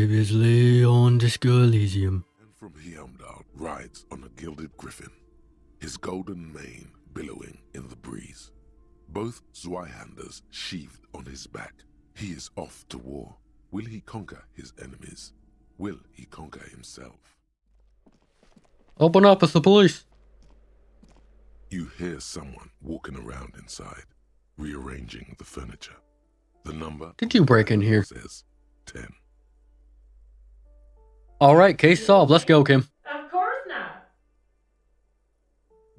Previously on Disco Elysium. And from Heimdall rides on a gilded griffin, his golden mane billowing in the breeze. Both Zweihanders sheathed on his back. He is off to war. Will he conquer his enemies? Will he conquer himself? Open up, it's the police. You hear someone walking around inside, rearranging the furniture. The number Did you break in here? says 10. Alright, case solved. Let's go, Kim. Of course not.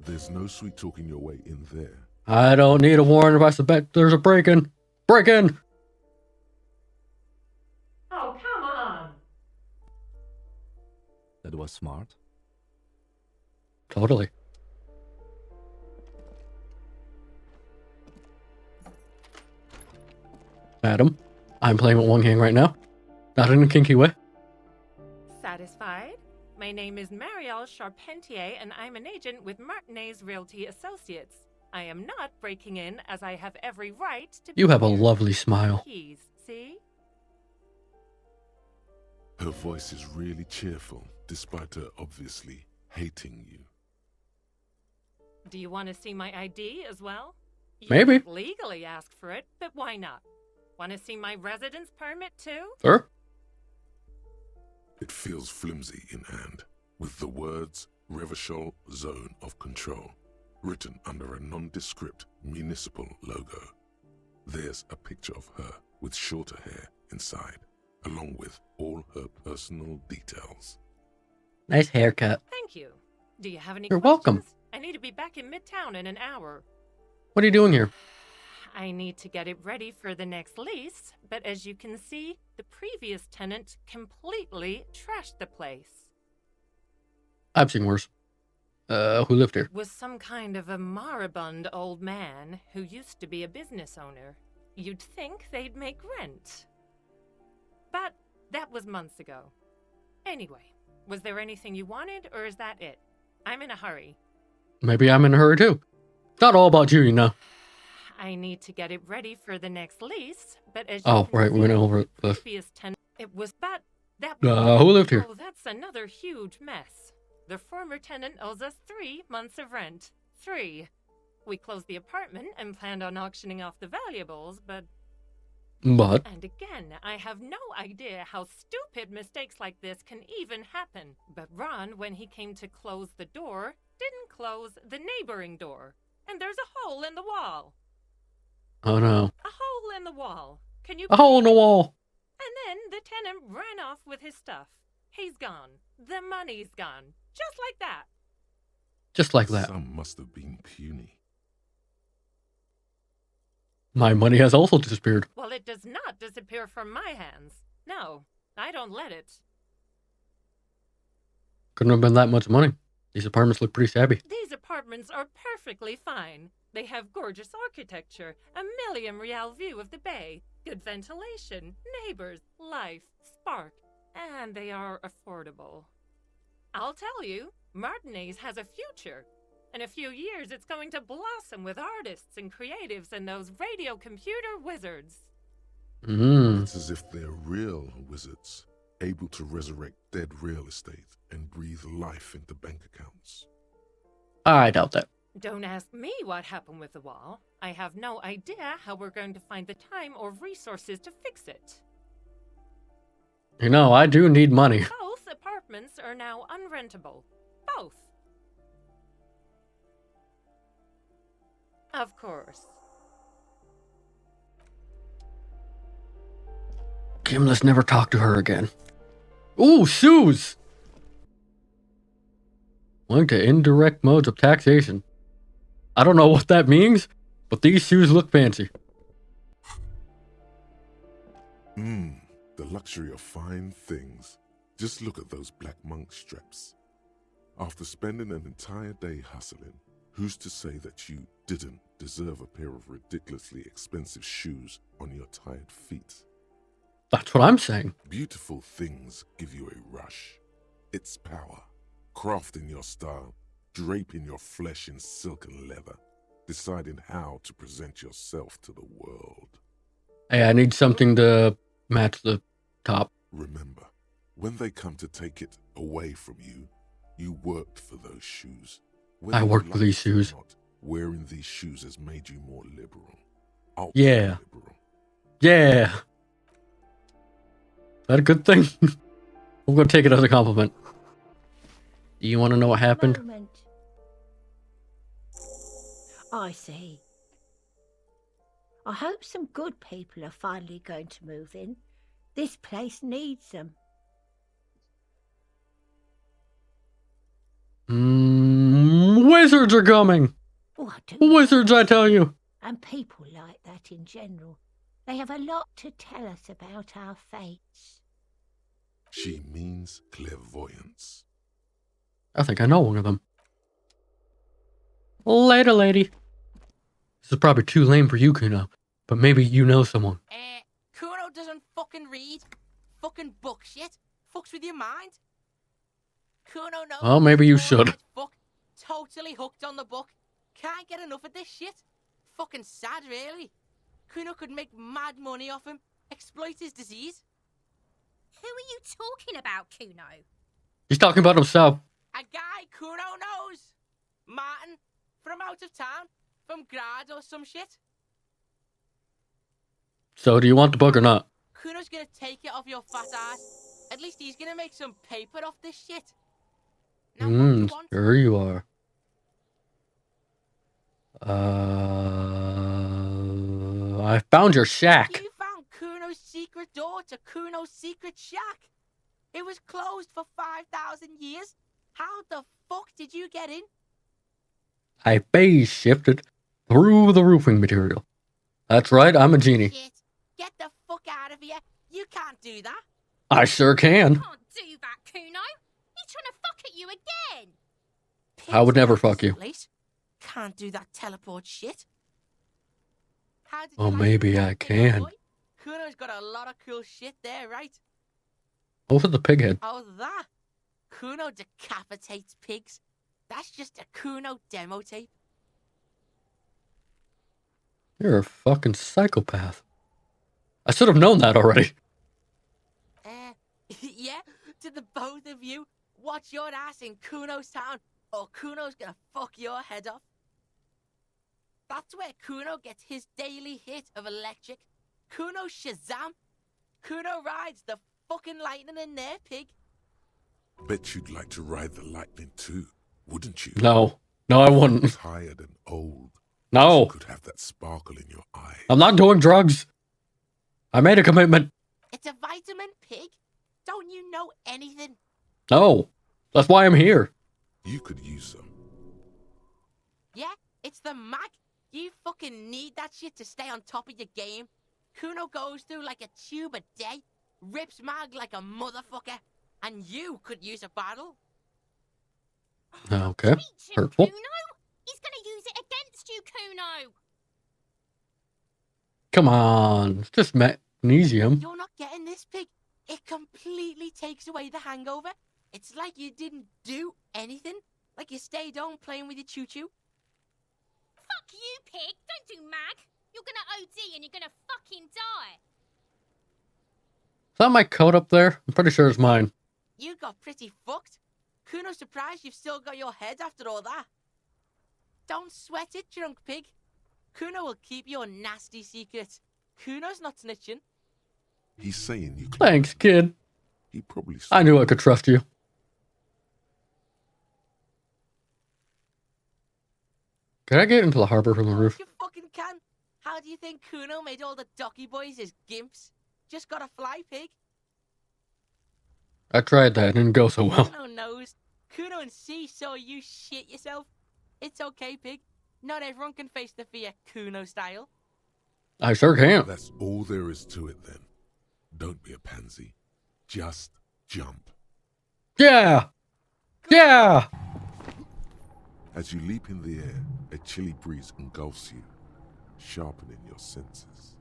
There's no sweet talking your way in there. I don't need a warrant if I suspect there's a break-in. Break-in! Oh, come on. That was smart. Totally. Madam, I'm playing with one hand right now. Not in a kinky way. Satisfied? My name is Marielle Charpentier, and I'm an agent with Martinez Realty Associates. I am not breaking in, as I have every right to be You have a here. lovely smile. Keys, see? Her voice is really cheerful, despite her obviously hating you. Do you want to see my ID as well? You Maybe. can't legally ask for it, but why not? Want to see my residence permit too? Sir? It feels flimsy in hand, with the words Revachol Zone of Control written under a nondescript municipal logo. There's a picture of her with shorter hair inside, along with all her personal details. Nice haircut. Thank you. Do you have any You're questions? welcome. I need to be back in Midtown in an hour. What are you doing here? I need to get it ready for the next lease, but as you can see, the previous tenant completely trashed the place. I've seen worse. Who lived here? Was some kind of a moribund old man who used to be a business owner. You'd think they'd make rent. But that was months ago. Anyway, was there anything you wanted, or is that it? I'm in a hurry. Maybe I'm in a hurry too. It's not all about you, you know. I need to get it ready for the next lease, but as you Oh, can right, we went see, over the this. previous tenant, it was but that. Who lived here? Oh, that's another huge mess. The former tenant owes us 3 months of rent. 3. We closed the apartment and planned on auctioning off the valuables, but. But And again, I have no idea how stupid mistakes like this can even happen. But Ron, when he came to close the door, didn't close the neighboring door. And there's a hole in the wall. oh no. A hole in the wall. Can you A hole in the believe it? wall. And then the tenant ran off with his stuff. He's gone. The money's gone. Just like that. Just like that. Some must have been puny. My money has also disappeared. Well, it does not disappear from my hands. No, I don't let it. Couldn't have been that much money. These apartments look pretty shabby. These apartments are perfectly fine. They have gorgeous architecture, a million real view of the bay, good ventilation, neighbors, life, spark, and they are affordable. I'll tell you, Martinez has a future. In a few years, it's going to blossom with artists and creatives and those radio computer wizards. It's as if they're real wizards, able to resurrect dead real estate and breathe life into bank accounts. I doubt that. Don't ask me what happened with the wall. I have no idea how we're going to find the time or resources to fix it. You know, I do need money. Both apartments are now unrentable. Both. Of course. Kim, let's never talk to her again. Ooh, shoes! Link to indirect modes of taxation. I don't know what that means, but these shoes look fancy. The luxury of fine things. Just look at those black monk straps. After spending an entire day hustling, who's to say that you didn't deserve a pair of ridiculously expensive shoes on your tired feet? That's what I'm saying. Beautiful things give you a rush. It's power. Crafting your style, draping your flesh in silk and leather, deciding how to present yourself to the world. Hey, I need something to match the top. Remember, When they come to take it away from you, you worked for those shoes. I worked for these shoes. Not, wearing these shoes has made you more liberal. Yeah. Liberal. Yeah. Is that a good thing? I'm going to take it as a compliment. Do you want to know what happened? Moment. I see. I hope some good people are finally going to move in. This place needs them. Wizards are coming! Oh, I do. Wizards, I tell you! And people like that in general. They have a lot to tell us about our fates. She means clairvoyance. I think I know one of them. Later, lady. This is probably too lame for you, Kuno, but maybe you know someone. Kuno doesn't fucking read. Fucking book shit. Fucks with your mind. Kuno knows. Well, maybe you should. Fuck. Totally hooked on the book. Can't get enough of this shit. Fucking sad, really. Kuno could make mad money off him. Exploit his disease. Who are you talking about, Kuno? He's talking about himself. A guy Kuno knows. Martin. From out of town. From Grad or some shit. So, do you want the book or not? Kuno's gonna take it off your fat ass. At least he's gonna make some paper off this shit. Now, what do you want? Sure you are. I found your shack. You found Kuno's secret door to Kuno's secret shack. It was closed for 5,000 years. How the fuck did you get in? I phase shifted through the roofing material. That's right, I'm a genie. Shit. Get the fuck out of here. You can't do that. I sure can. Can't do that, Kuno. He's trying to fuck at you again. I would never fuck you. Place. Can't do that teleport shit. How did Oh, you like maybe that, I little can. boy? Kuno's got a lot of cool shit there, right? Over the pig head. Oh, that? Kuno decapitates pigs. That's just a Kuno demo tape. You're a fucking psychopath. I should have known that already. Yeah, to the both of you, watch your ass in Kuno's town, or Kuno's gonna fuck your head off. That's where Kuno gets his daily hit of electric. Kuno Shazam. Kuno rides the fucking lightning in there, pig. Bet you'd like to ride the lightning too, wouldn't you? No. No, I wouldn't. Tired and old. No. You could have that sparkle in your eye. I'm not doing drugs. I made a commitment. It's a vitamin, pig. Don't you know anything? No. That's why I'm here. You could use some. Yeah, it's the mag. You fucking need that shit to stay on top of your game. Kuno goes through like a tube a day, rips mag like a motherfucker, and you could use a bottle. Okay. Teach him, Hurtful. Kuno. He's gonna use it against you, Kuno. Come on. It's just magnesium. You're not getting this, pig. It completely takes away the hangover. It's like you didn't do anything. Like you stayed home playing with your choo-choo. Fuck you, pig. Don't do mag. You're gonna OD and you're gonna fucking die. Is that my coat up there? I'm pretty sure it's mine. You got pretty fucked. Kuno's surprised you've still got your head after all that. Don't sweat it, drunk pig. Kuno will keep your nasty secrets. Kuno's not snitching. He's saying you could. Thanks, kid. He probably. I knew I could trust you. Can I get into the harbor from the roof? You fucking can. How do you think Kuno made all the docky boys his gimps? Just gotta fly, pig. I tried that. It didn't go so well. Kuno knows. Kuno and C saw you shit yourself. It's okay, pig. Not everyone can face the fear Kuno style. I sure can. That's all there is to it then. Don't be a pansy. Just jump. Yeah! Yeah! As you leap in the air, a chilly breeze engulfs you, sharpening your senses.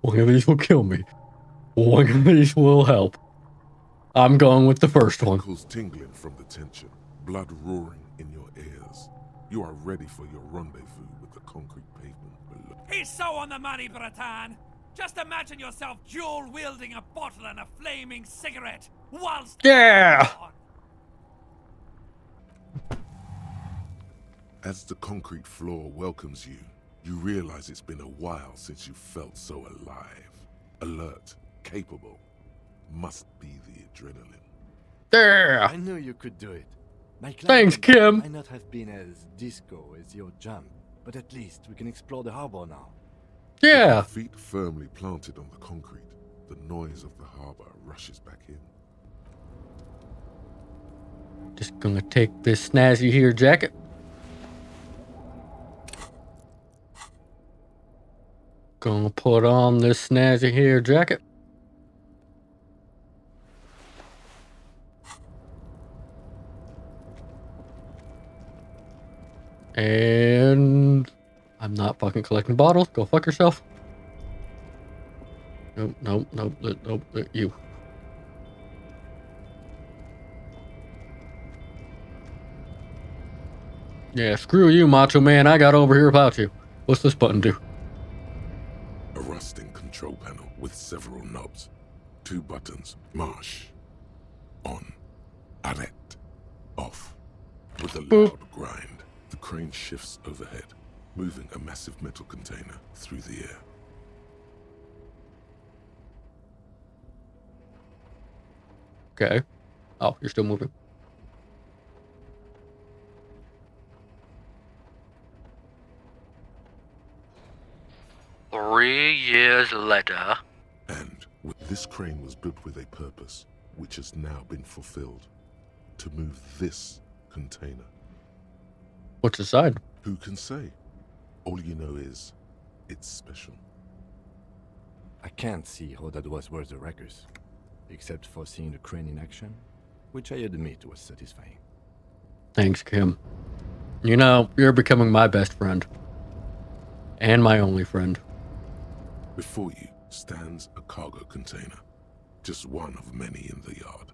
One of these will kill me. One of these will help. I'm going with the first one. Ankles tingling from the tension, blood roaring in your ears. You are ready for your rendezvous with the concrete pavement below. He's so on the money, Bratan. Just imagine yourself dual-wielding a bottle and a flaming cigarette whilst... Yeah! As the concrete floor welcomes you, you realize it's been a while since you felt so alive, alert, capable. Must be the adrenaline. Yeah! I knew you could do it. My Thanks, Kim. might not have been as disco as your jump, but at least we can explore the harbor now. With Yeah! your feet firmly planted on the concrete, the noise of the harbor rushes back in. Just gonna take this snazzy here jacket. Gonna put on this snazzy here jacket. And I'm not fucking collecting bottles. Go fuck yourself. No, you. Yeah, screw you, Macho Man. I got over here without you. What's this button do? A rusting control panel with several knobs. 2 buttons. Marsh. On. Arrête. Off. With a loud grind, the crane shifts overhead, moving a massive metal container through the air. Okay. Oh, you're still moving. Three years later. And this crane was built with a purpose, which has now been fulfilled. To move this container. What's inside? Who can say? All you know is, it's special. I can't see how that was worth the records, except for seeing the crane in action, which I admit was satisfying. Thanks, Kim. You know, you're becoming my best friend. And my only friend. Before you stands a cargo container, just one of many in the yard.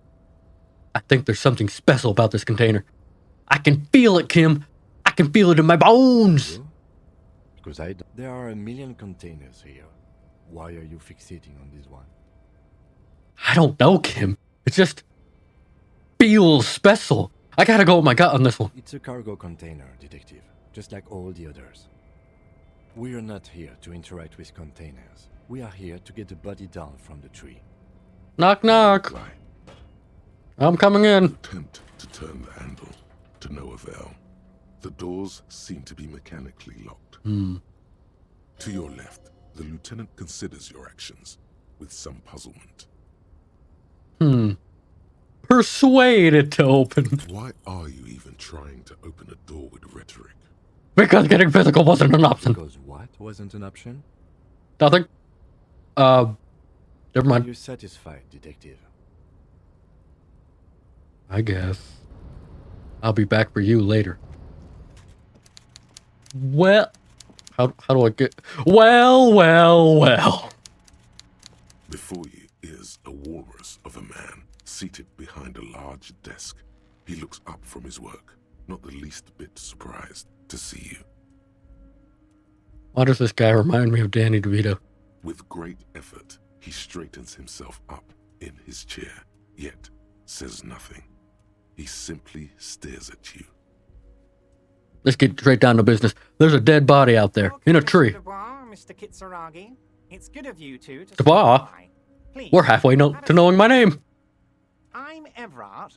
I think there's something special about this container. I can feel it, Kim. I can feel it in my bones. You? Because there are a million containers here. Why are you fixating on this one? I don't know, Kim. It just feels special. I gotta go with my gut on this one. It's a cargo container, detective, just like all the others. We are not here to interact with containers. We are here to get the body down from the tree. Knock, knock. Why? I'm coming in. Attempt to turn the handle, to no avail. The doors seem to be mechanically locked. To your left, the lieutenant considers your actions with some puzzlement. Persuaded to open. Why are you even trying to open a door with rhetoric? Because getting physical wasn't an option. Because what wasn't an option? Nothing. Never Are mind. you satisfied, detective? I guess. I'll be back for you later. Well, how do I get... Well. Before you is a walrus of a man, seated behind a large desk. He looks up from his work, not the least bit surprised to see you. Why does this guy remind me of Danny Devito? With great effort, he straightens himself up in his chair, yet says nothing. He simply stares at you. Let's get straight down to business. There's a dead body out there, in a tree. Mr. Kitsuragi. It's good of you two to Dubois? stop by. Please, We're halfway to knowing my name. I'm Everard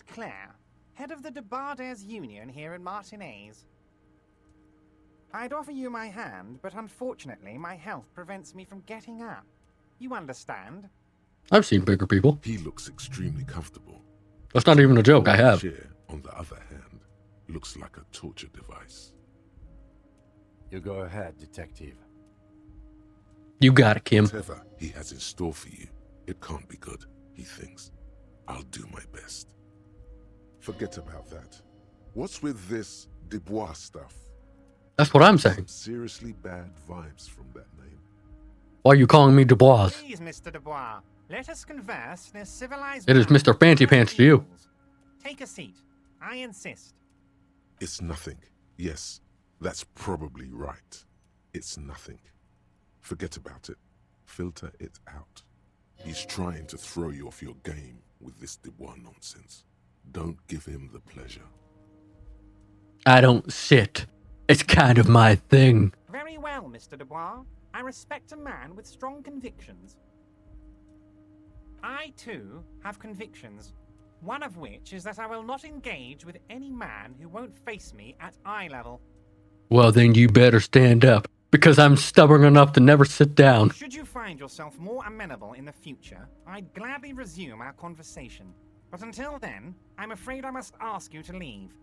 Clare, head of the Debarders Union here in Martinez. I'd offer you my hand, but unfortunately my health prevents me from getting up. You understand? I've seen bigger people. He looks extremely comfortable. That's not even a joke, I have. The chair, on the other hand, looks like a torture device. You go ahead, detective. You got it, Kim. Whatever he has in store for you, it can't be good, he thinks. I'll do my best. Forget about that. What's with this Dubois stuff? That's what I'm saying. Some seriously bad vibes from that name. Why are you calling me Dubois? Please, Mr. Dubois, let us converse in a civilized It is manner. Mr. Fancy Pants to you. Take a seat. I insist. It's nothing. Yes, that's probably right. It's nothing. Forget about it. filter it out. He's trying to throw you off your game with this Dubois nonsense. Don't give him the pleasure. I don't sit. It's kind of my thing. Very well, Mr. Dubois. I respect a man with strong convictions. I, too, have convictions. One of which is that I will not engage with any man who won't face me at eye level. Well, then you better stand up, because I'm stubborn enough to never sit down. Should you find yourself more amenable in the future, I'd gladly resume our conversation. But until then, I'm afraid I must ask you to leave.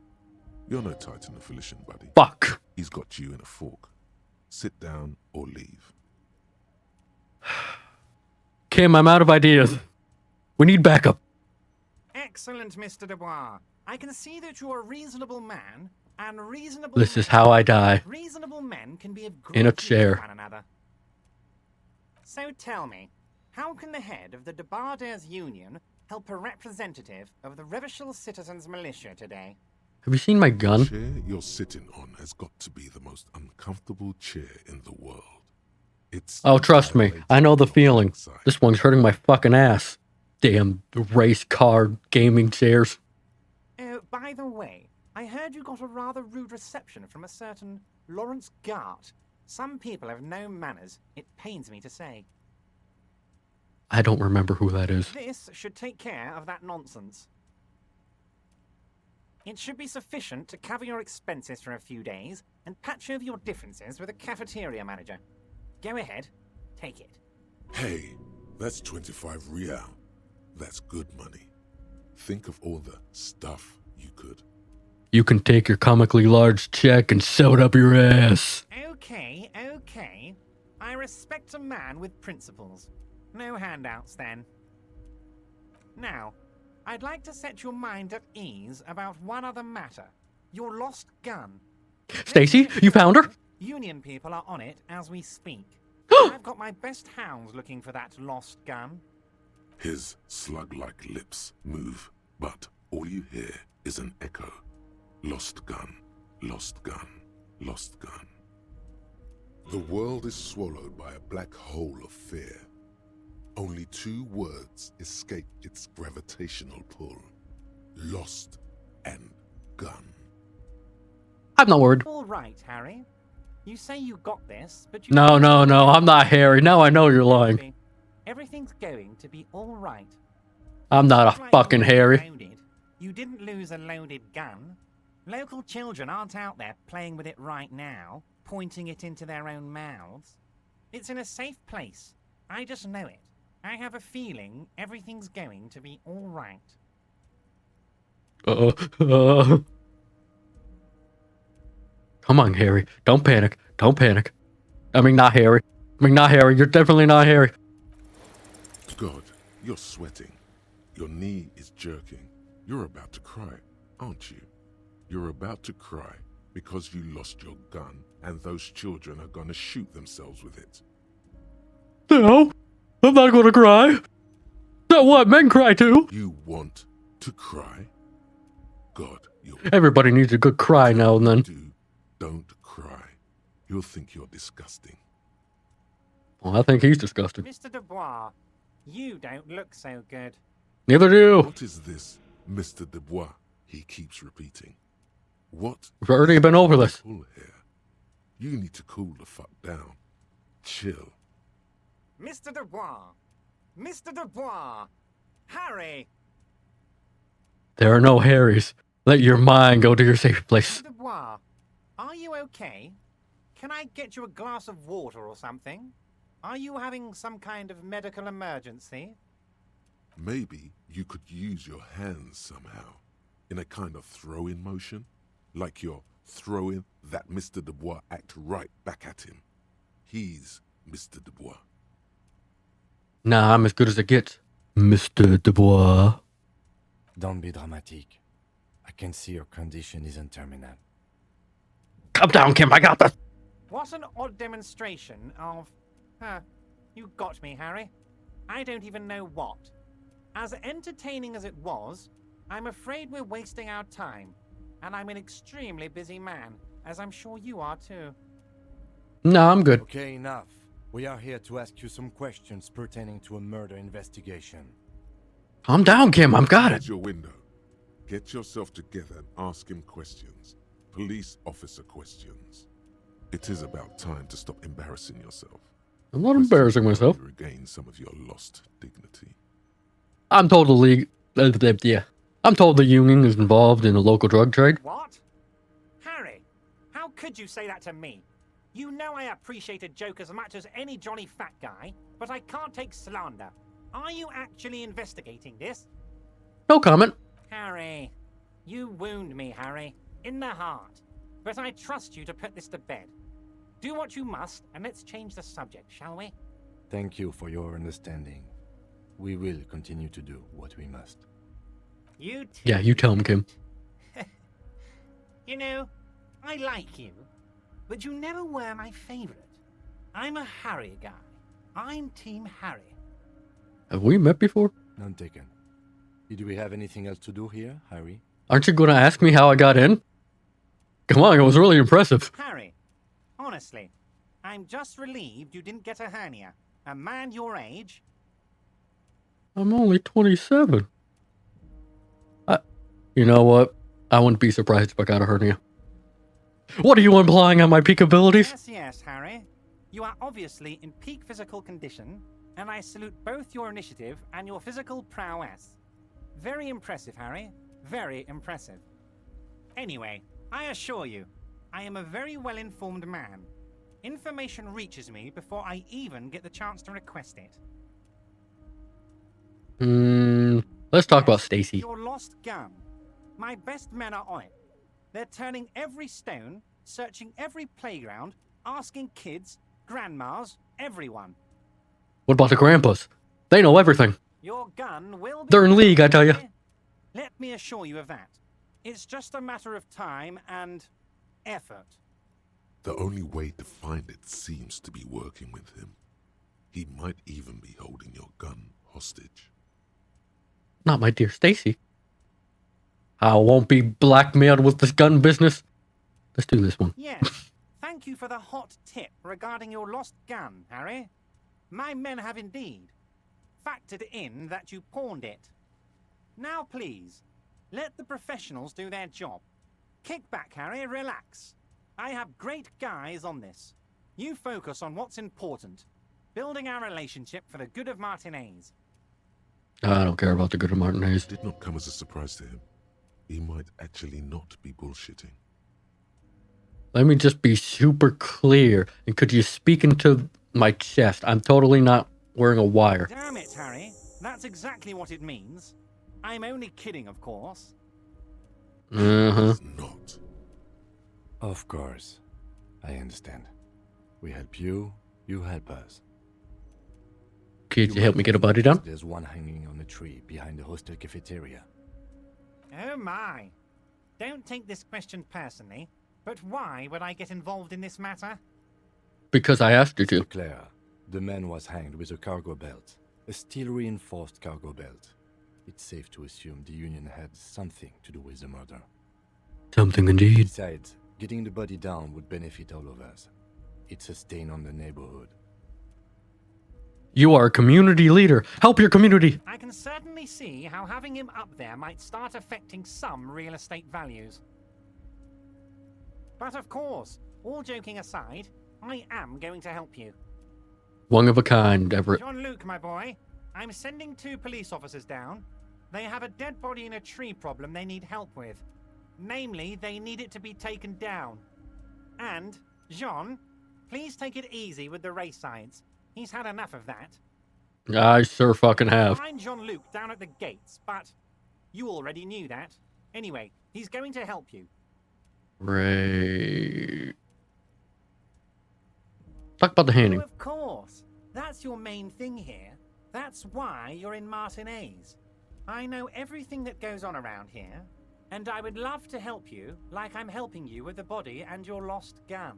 You're no Titan of Elysium, buddy. Fuck. He's got you in a fork. Sit down or leave. Kim, I'm out of ideas. We need backup. Excellent, Mr. Dubois. I can see that you're a reasonable man, and reasonable This is how I die. reasonable men can be of great In a use to chair. one another. So tell me, how can the head of the Debarders Union help a representative of the Revachol Citizens Militia today? Have you seen my The gun? chair you're sitting on has got to be the most uncomfortable chair in the world. It's Oh, trust me. I know the feeling. outside. This one's hurting my fucking ass. Damn race car gaming chairs. Oh, by the way, I heard you got a rather rude reception from a certain Lawrence Gart. Some people have no manners, it pains me to say. I don't remember who that is. This should take care of that nonsense. It should be sufficient to cover your expenses for a few days and patch over your differences with a cafeteria manager. Go ahead, take it. Hey, that's 25 real. That's good money. Think of all the stuff you could. You can take your comically large check and sew it up your ass. Okay, okay. I respect a man with principles. No handouts, then. Now, I'd like to set your mind at ease about one other matter. Your lost gun. Stacy, you found her? Union people are on it as we speak. I've got my best hounds looking for that lost gun. His slug-like lips move, but all you hear is an echo. Lost gun, lost gun, lost gun. The world is swallowed by a black hole of fear. Only two words escape its gravitational pull. Lost and gun. I'm not worried. All right, Harry. You say you got this, but you... No, I'm not Harry. Now I know you're lying. Everything's going to be all right. I'm not a Like fucking you Harry. loaded. You didn't lose a loaded gun. Local children aren't out there playing with it right now, pointing it into their own mouths. It's in a safe place. I just know it. I have a feeling everything's going to be all right. Come on, Harry. Don't panic. Don't panic. I mean, not Harry. You're definitely not Harry. God, you're sweating. Your knee is jerking. You're about to cry, aren't you? You're about to cry because you lost your gun and those children are gonna shoot themselves with it. No, I'm not gonna cry. Is that what men cry too? You want to cry? God, you're... Everybody needs a good cry now and then. Don't cry. You'll think you're disgusting. Well, I think he's disgusting. Mr. Dubois, you don't look so good. Neither do you. What is this, Mr. Dubois? He keeps repeating. What? We've already been over this. Pull here. You need to cool the fuck down. Chill. Mr. Dubois! Mr. Dubois! Harry! There are no Harrys. Let your mind go to your safe place. Mr. Dubois, are you okay? Can I get you a glass of water or something? Are you having some kind of medical emergency? Maybe you could use your hands somehow, in a kind of throw-in motion, like you're throwing that Mr. Dubois act right back at him. He's Mr. Dubois. Nah, I'm as good as it gets, Mr. Dubois. Don't be dramatic. I can see your condition isn't terminal. Calm down, Kim. I got this. What an odd demonstration of... you got me, Harry. I don't even know what. As entertaining as it was, I'm afraid we're wasting our time. And I'm an extremely busy man, as I'm sure you are too. Nah, I'm good. Okay, enough. We are here to ask you some questions pertaining to a murder investigation. Calm down, Kim. I've got At it. your window. Get yourself together and ask him questions. Police officer questions. It is about time to stop embarrassing yourself. I'm not embarrassing Questions will myself. help you regain some of your lost dignity. I'm told the league. Yeah. I'm told the union is involved in the local drug trade. What? Harry, how could you say that to me? You know I appreciate a joke as much as any jolly fat guy, but I can't take slander. Are you actually investigating this? No comment. Harry, you wound me, Harry, in the heart. But I trust you to put this to bed. Do what you must, and let's change the subject, shall we? Thank you for your understanding. We will continue to do what we must. You too. Yeah, you tell him, Kim. You know, I like you, but you never were my favorite. I'm a Harry guy. I'm Team Harry. Have we met before? None taken. Did we have anything else to do here, Harry? Aren't you going to ask me how I got in? Come on, it was really impressive. Harry, honestly, I'm just relieved you didn't get a hernia. A man your age. I'm only 27. You know what? I wouldn't be surprised if I got a hernia. What are you implying on my peak abilities? Yes, Harry. You are obviously in peak physical condition, and I salute both your initiative and your physical prowess. Very impressive, Harry. Very impressive. Anyway, I assure you, I am a very well-informed man. Information reaches me before I even get the chance to request it. Let's talk about Stacy. Your lost gun. My best men are on it. They're turning every stone, searching every playground, asking kids, grandmas, everyone. What about the grandpas? They know everything. Your gun will be... They're in league, I tell you. Let me assure you of that. It's just a matter of time and effort. The only way to find it seems to be working with him. He might even be holding your gun hostage. Not my dear Stacy. I won't be blackmailed with this gun business. Let's do this one. Yes. Thank you for the hot tip regarding your lost gun, Harry. My men have indeed factored in that you pawned it. Now, please, let the professionals do their job. Kick back, Harry, relax. I have great guys on this. You focus on what's important. Building our relationship for the good of Martinez. I don't care about the good of Martinez. It did not come as a surprise to him. He might actually not be bullshitting. Let me just be super clear. And could you speak into my chest? I'm totally not wearing a wire. Damn it, Harry. That's exactly what it means. I'm only kidding, of course. It's not. Of course. I understand. We help you, you help us. Could you help me get a body down? There's one hanging on a tree behind the hostel cafeteria. Oh my. Don't take this question personally, but why would I get involved in this matter? Because I asked you to. Claire, the man was hanged with a cargo belt. A steel-reinforced cargo belt. It's safe to assume the Union had something to do with the murder. Something indeed. Besides, getting the body down would benefit all of us. It's a stain on the neighborhood. You are a community leader. Help your community. I can certainly see how having him up there might start affecting some real estate values. But of course, all joking aside, I am going to help you. One of a kind, Everett. Jean-Luc, my boy, I'm sending 2 police officers down. They have a dead body in a tree problem they need help with. Namely, they need it to be taken down. And, Jean, please take it easy with the race science. He's had enough of that. I sure fucking have. Find Jean-Luc down at the gates, but you already knew that. Anyway, he's going to help you. Right. Talk about the handing. Oh, of course. That's your main thing here. That's why you're in Martinez. I know everything that goes on around here, and I would love to help you like I'm helping you with the body and your lost gun.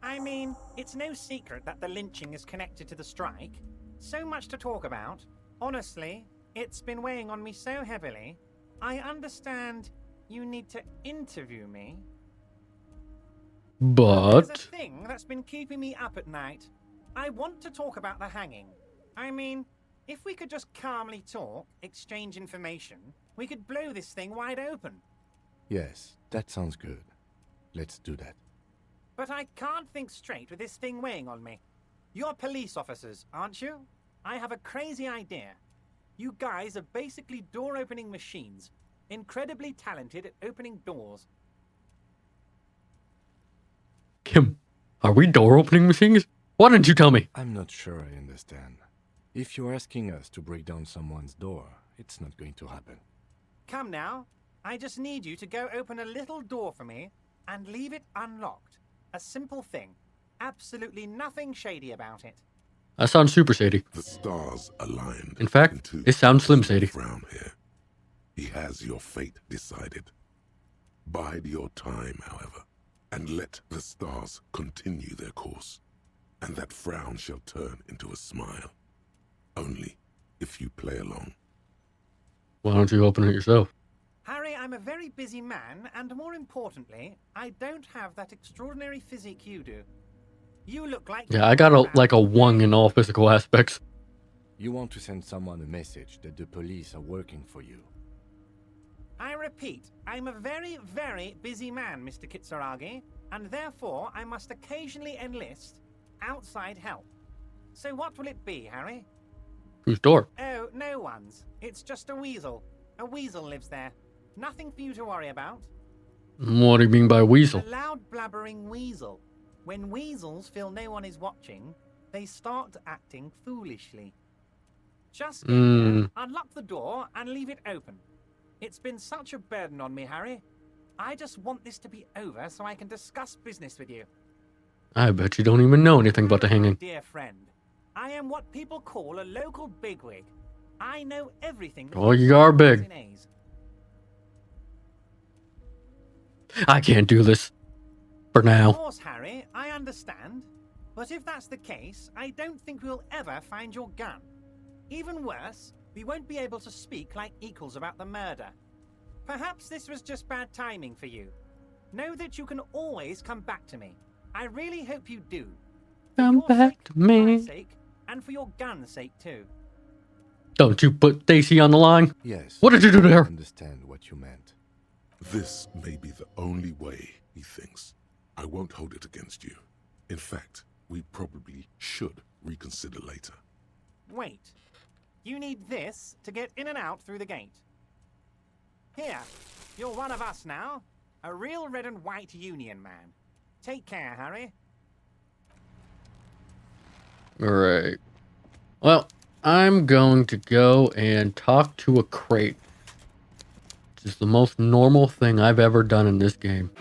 I mean, it's no secret that the lynching is connected to the strike. So much to talk about. Honestly, it's been weighing on me so heavily. I understand you need to interview me. There's a But thing that's been keeping me up at night. I want to talk about the hanging. I mean, if we could just calmly talk, exchange information, we could blow this thing wide open. Yes, that sounds good. Let's do that. But I can't think straight with this thing weighing on me. You're police officers, aren't you? I have a crazy idea. You guys are basically door-opening machines, incredibly talented at opening doors. Kim, are we door-opening machines? Why didn't you tell me? I'm not sure I understand. If you're asking us to break down someone's door, it's not going to happen. Come now. I just need you to go open a little door for me and leave it unlocked. A simple thing. Absolutely nothing shady about it. That sounds super shady. The stars aligned. In fact, it sounds slim shady. Frown here. He has your fate decided. Bide your time, however, and let the stars continue their course, and that frown shall turn into a smile. Only if you play along. Why don't you open it yourself? Harry, I'm a very busy man, and more importantly, I don't have that extraordinary physique you do. You look like... Yeah, I got a 1 in all physical aspects. You want to send someone a message that the police are working for you. I repeat, I'm a very, very busy man, Mr. Kitsuragi, and therefore I must occasionally enlist outside help. So what will it be, Harry? Whose door? Oh, no one's. It's just a weasel. A weasel lives there. Nothing for you to worry about. What do you mean by weasel? A loud blabbering weasel. When weasels feel no one is watching, they start acting foolishly. Just go there, unlock the door and leave it open. It's been such a burden on me, Harry. I just want this to be over so I can discuss business with you. I bet you don't even know anything about the hanging. Dear friend, I am what people call a local bigwig. I know everything. Oh, you are big. I can't do this. For now. Of course, Harry, I understand. But if that's the case, I don't think we'll ever find your gun. Even worse, we won't be able to speak like equals about the murder. Perhaps this was just bad timing for you. Know that you can always come back to me. I really hope you do. Come back to me. For my sake, and for your gun's sake too. Don't you put Stacy on the line? Yes. What did you do to her? I understand what you meant. This may be the only way, he thinks. I won't hold it against you. In fact, we probably should reconsider later. Wait. You need this to get in and out through the gate. Here, you're one of us now. A real red and white union man. Take care, Harry. Alright. Well, I'm going to go and talk to a crate. Which is the most normal thing I've ever done in this game.